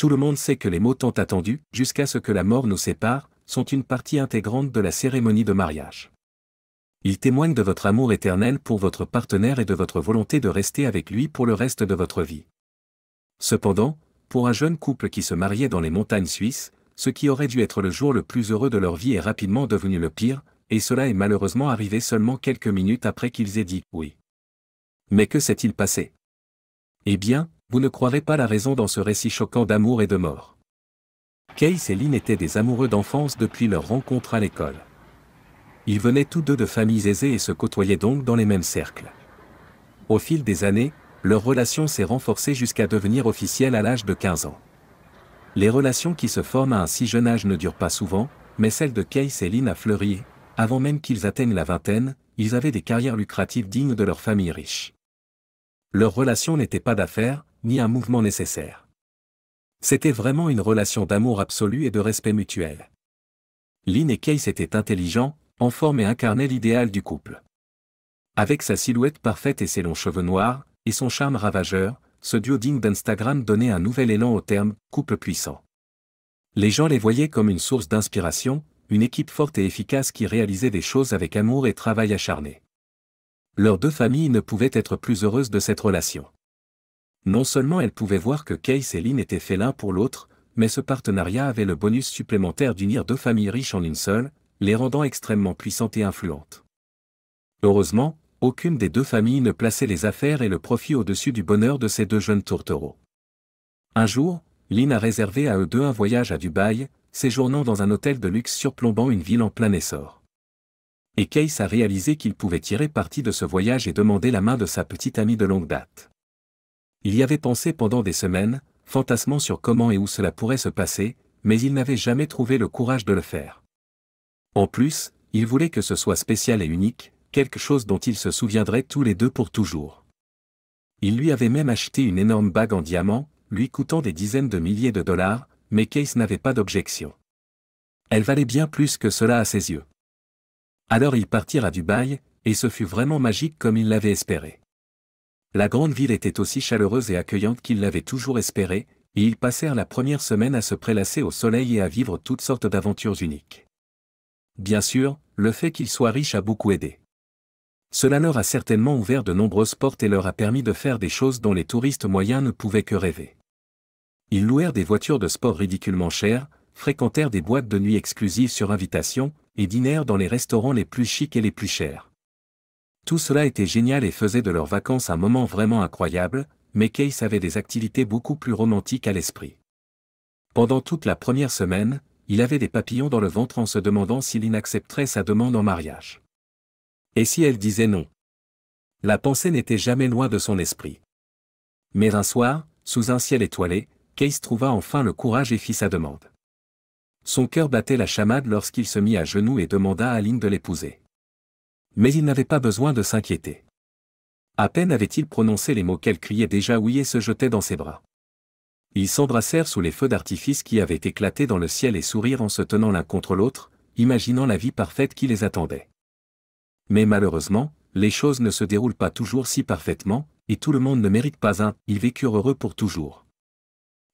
Tout le monde sait que les mots tant attendus, jusqu'à ce que la mort nous sépare, sont une partie intégrante de la cérémonie de mariage. Ils témoignent de votre amour éternel pour votre partenaire et de votre volonté de rester avec lui pour le reste de votre vie. Cependant, pour un jeune couple qui se mariait dans les montagnes suisses, ce qui aurait dû être le jour le plus heureux de leur vie est rapidement devenu le pire, et cela est malheureusement arrivé seulement quelques minutes après qu'ils aient dit « oui ». Mais que s'est-il passé? Eh bien, vous ne croirez pas la raison dans ce récit choquant d'amour et de mort. Keith et Lynn étaient des amoureux d'enfance depuis leur rencontre à l'école. Ils venaient tous deux de familles aisées et se côtoyaient donc dans les mêmes cercles. Au fil des années, leur relation s'est renforcée jusqu'à devenir officielle à l'âge de 15 ans. Les relations qui se forment à un si jeune âge ne durent pas souvent, mais celle de Keith et Lynn a fleuri et, avant même qu'ils atteignent la vingtaine, ils avaient des carrières lucratives dignes de leur famille riche. Leur relation n'était pas d'affaires, ni un mouvement nécessaire. C'était vraiment une relation d'amour absolu et de respect mutuel. Lynn et Keith étaient intelligents, en forme et incarnaient l'idéal du couple. Avec sa silhouette parfaite et ses longs cheveux noirs, et son charme ravageur, ce duo digne d'Instagram donnait un nouvel élan au terme « couple puissant ». Les gens les voyaient comme une source d'inspiration, une équipe forte et efficace qui réalisait des choses avec amour et travail acharné. Leurs deux familles ne pouvaient être plus heureuses de cette relation. Non seulement elles pouvaient voir que Keith et Lynn étaient faits l'un pour l'autre, mais ce partenariat avait le bonus supplémentaire d'unir deux familles riches en une seule, les rendant extrêmement puissantes et influentes. Heureusement, aucune des deux familles ne plaçait les affaires et le profit au-dessus du bonheur de ces deux jeunes tourtereaux. Un jour, Lynn a réservé à eux deux un voyage à Dubaï, séjournant dans un hôtel de luxe surplombant une ville en plein essor. Et Keith a réalisé qu'il pouvait tirer parti de ce voyage et demander la main de sa petite amie de longue date. Il y avait pensé pendant des semaines, fantasmant sur comment et où cela pourrait se passer, mais il n'avait jamais trouvé le courage de le faire. En plus, il voulait que ce soit spécial et unique, quelque chose dont ils se souviendraient tous les deux pour toujours. Il lui avait même acheté une énorme bague en diamant, lui coûtant des dizaines de milliers de dollars, mais Keith n'avait pas d'objection. Elle valait bien plus que cela à ses yeux. Alors ils partirent à Dubaï, et ce fut vraiment magique comme il l'avait espéré. La grande ville était aussi chaleureuse et accueillante qu'il l'avait toujours espéré, et ils passèrent la première semaine à se prélasser au soleil et à vivre toutes sortes d'aventures uniques. Bien sûr, le fait qu'ils soient riches a beaucoup aidé. Cela leur a certainement ouvert de nombreuses portes et leur a permis de faire des choses dont les touristes moyens ne pouvaient que rêver. Ils louèrent des voitures de sport ridiculement chères, fréquentèrent des boîtes de nuit exclusives sur invitation, et dînèrent dans les restaurants les plus chics et les plus chers. Tout cela était génial et faisait de leurs vacances un moment vraiment incroyable, mais Keith avait des activités beaucoup plus romantiques à l'esprit. Pendant toute la première semaine, il avait des papillons dans le ventre en se demandant si Lynn accepterait sa demande en mariage. Et si elle disait non? La pensée n'était jamais loin de son esprit. Mais un soir, sous un ciel étoilé, Keith trouva enfin le courage et fit sa demande. Son cœur battait la chamade lorsqu'il se mit à genoux et demanda à Lynn de l'épouser. Mais il n'avait pas besoin de s'inquiéter. À peine avait-il prononcé les mots qu'elle criait déjà oui et se jetait dans ses bras. Ils s'embrassèrent sous les feux d'artifice qui avaient éclaté dans le ciel et sourirent en se tenant l'un contre l'autre, imaginant la vie parfaite qui les attendait. Mais malheureusement, les choses ne se déroulent pas toujours si parfaitement, et tout le monde ne mérite pas un « ils vécurent heureux pour toujours ».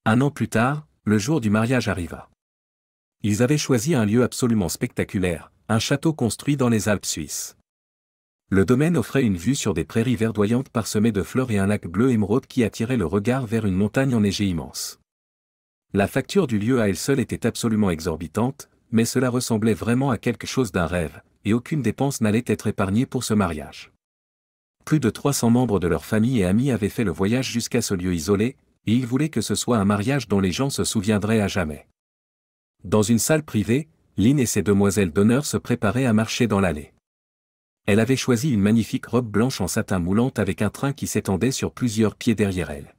Un an plus tard, le jour du mariage arriva. Ils avaient choisi un lieu absolument spectaculaire, un château construit dans les Alpes suisses. Le domaine offrait une vue sur des prairies verdoyantes parsemées de fleurs et un lac bleu émeraude qui attirait le regard vers une montagne enneigée immense. La facture du lieu à elle seule était absolument exorbitante, mais cela ressemblait vraiment à quelque chose d'un rêve, et aucune dépense n'allait être épargnée pour ce mariage. Plus de 300 membres de leur famille et amis avaient fait le voyage jusqu'à ce lieu isolé, et ils voulaient que ce soit un mariage dont les gens se souviendraient à jamais. Dans une salle privée, Lynn et ses demoiselles d'honneur se préparaient à marcher dans l'allée. Elle avait choisi une magnifique robe blanche en satin moulante avec un train qui s'étendait sur plusieurs pieds derrière elle.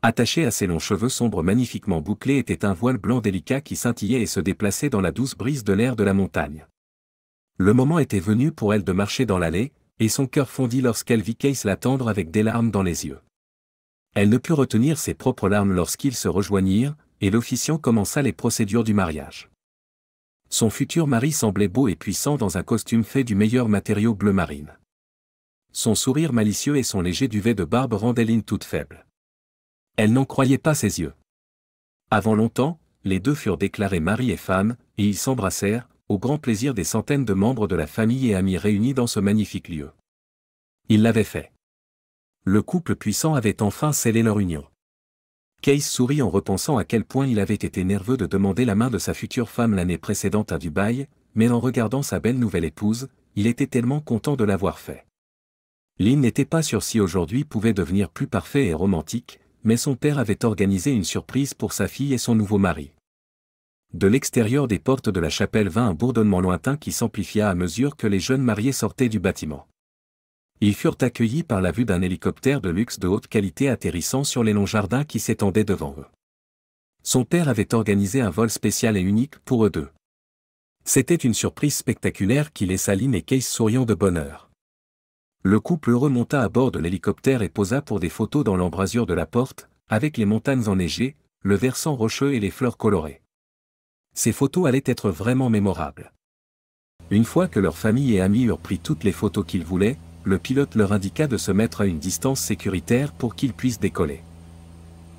Attaché à ses longs cheveux sombres magnifiquement bouclés était un voile blanc délicat qui scintillait et se déplaçait dans la douce brise de l'air de la montagne. Le moment était venu pour elle de marcher dans l'allée, et son cœur fondit lorsqu'elle vit Keith l'attendre avec des larmes dans les yeux. Elle ne put retenir ses propres larmes lorsqu'ils se rejoignirent, et l'officiant commença les procédures du mariage. Son futur mari semblait beau et puissant dans un costume fait du meilleur matériau bleu marine. Son sourire malicieux et son léger duvet de barbe rendaient Lynn toute faible. Elle n'en croyait pas ses yeux. Avant longtemps, les deux furent déclarés mari et femme, et ils s'embrassèrent, au grand plaisir des centaines de membres de la famille et amis réunis dans ce magnifique lieu. Ils l'avaient fait. Le couple puissant avait enfin scellé leur union. Case sourit en repensant à quel point il avait été nerveux de demander la main de sa future femme l'année précédente à Dubaï, mais en regardant sa belle nouvelle épouse, il était tellement content de l'avoir fait. Lynn n'était pas sûr si aujourd'hui pouvait devenir plus parfait et romantique, mais son père avait organisé une surprise pour sa fille et son nouveau mari. De l'extérieur des portes de la chapelle vint un bourdonnement lointain qui s'amplifia à mesure que les jeunes mariés sortaient du bâtiment. Ils furent accueillis par la vue d'un hélicoptère de luxe de haute qualité atterrissant sur les longs jardins qui s'étendaient devant eux. Son père avait organisé un vol spécial et unique pour eux deux. C'était une surprise spectaculaire qui laissa Lynn et Case souriant de bonheur. Le couple remonta à bord de l'hélicoptère et posa pour des photos dans l'embrasure de la porte, avec les montagnes enneigées, le versant rocheux et les fleurs colorées. Ces photos allaient être vraiment mémorables. Une fois que leur famille et amis eurent pris toutes les photos qu'ils voulaient, le pilote leur indiqua de se mettre à une distance sécuritaire pour qu'ils puissent décoller.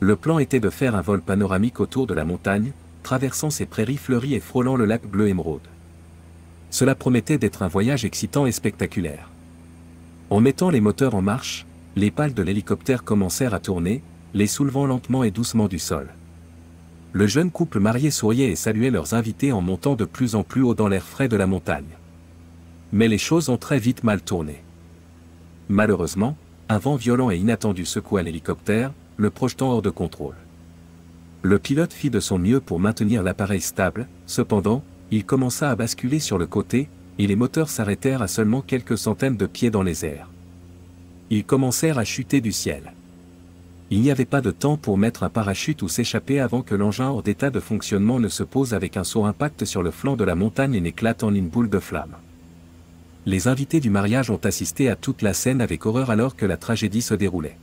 Le plan était de faire un vol panoramique autour de la montagne, traversant ces prairies fleuries et frôlant le lac bleu émeraude. Cela promettait d'être un voyage excitant et spectaculaire. En mettant les moteurs en marche, les pales de l'hélicoptère commencèrent à tourner, les soulevant lentement et doucement du sol. Le jeune couple marié souriait et saluait leurs invités en montant de plus en plus haut dans l'air frais de la montagne. Mais les choses ont très vite mal tourné. Malheureusement, un vent violent et inattendu secoua l'hélicoptère, le projetant hors de contrôle. Le pilote fit de son mieux pour maintenir l'appareil stable, cependant, il commença à basculer sur le côté, et les moteurs s'arrêtèrent à seulement quelques centaines de pieds dans les airs. Ils commencèrent à chuter du ciel. Il n'y avait pas de temps pour mettre un parachute ou s'échapper avant que l'engin hors d'état de fonctionnement ne se pose avec un saut impact sur le flanc de la montagne et n'éclate en une boule de flammes. Les invités du mariage ont assisté à toute la scène avec horreur alors que la tragédie se déroulait.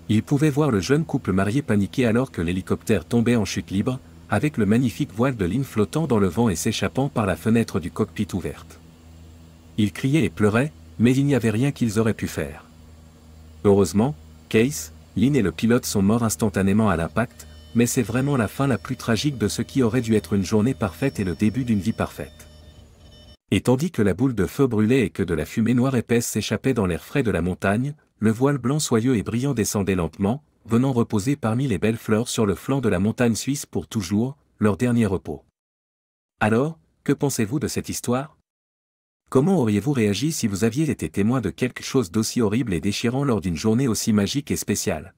Ils pouvaient voir le jeune couple marié paniquer alors que l'hélicoptère tombait en chute libre, avec le magnifique voile de Lynn flottant dans le vent et s'échappant par la fenêtre du cockpit ouverte. Ils criaient et pleuraient, mais il n'y avait rien qu'ils auraient pu faire. Heureusement, Case, Lynn et le pilote sont morts instantanément à l'impact, mais c'est vraiment la fin la plus tragique de ce qui aurait dû être une journée parfaite et le début d'une vie parfaite. Et tandis que la boule de feu brûlait et que de la fumée noire épaisse s'échappait dans l'air frais de la montagne, le voile blanc soyeux et brillant descendait lentement, venant reposer parmi les belles fleurs sur le flanc de la montagne suisse pour toujours, leur dernier repos. Alors, que pensez-vous de cette histoire? Comment auriez-vous réagi si vous aviez été témoin de quelque chose d'aussi horrible et déchirant lors d'une journée aussi magique et spéciale?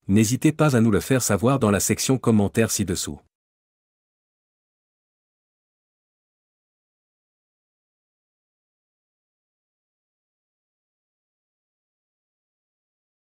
N'hésitez pas à nous le faire savoir dans la section commentaires ci-dessous.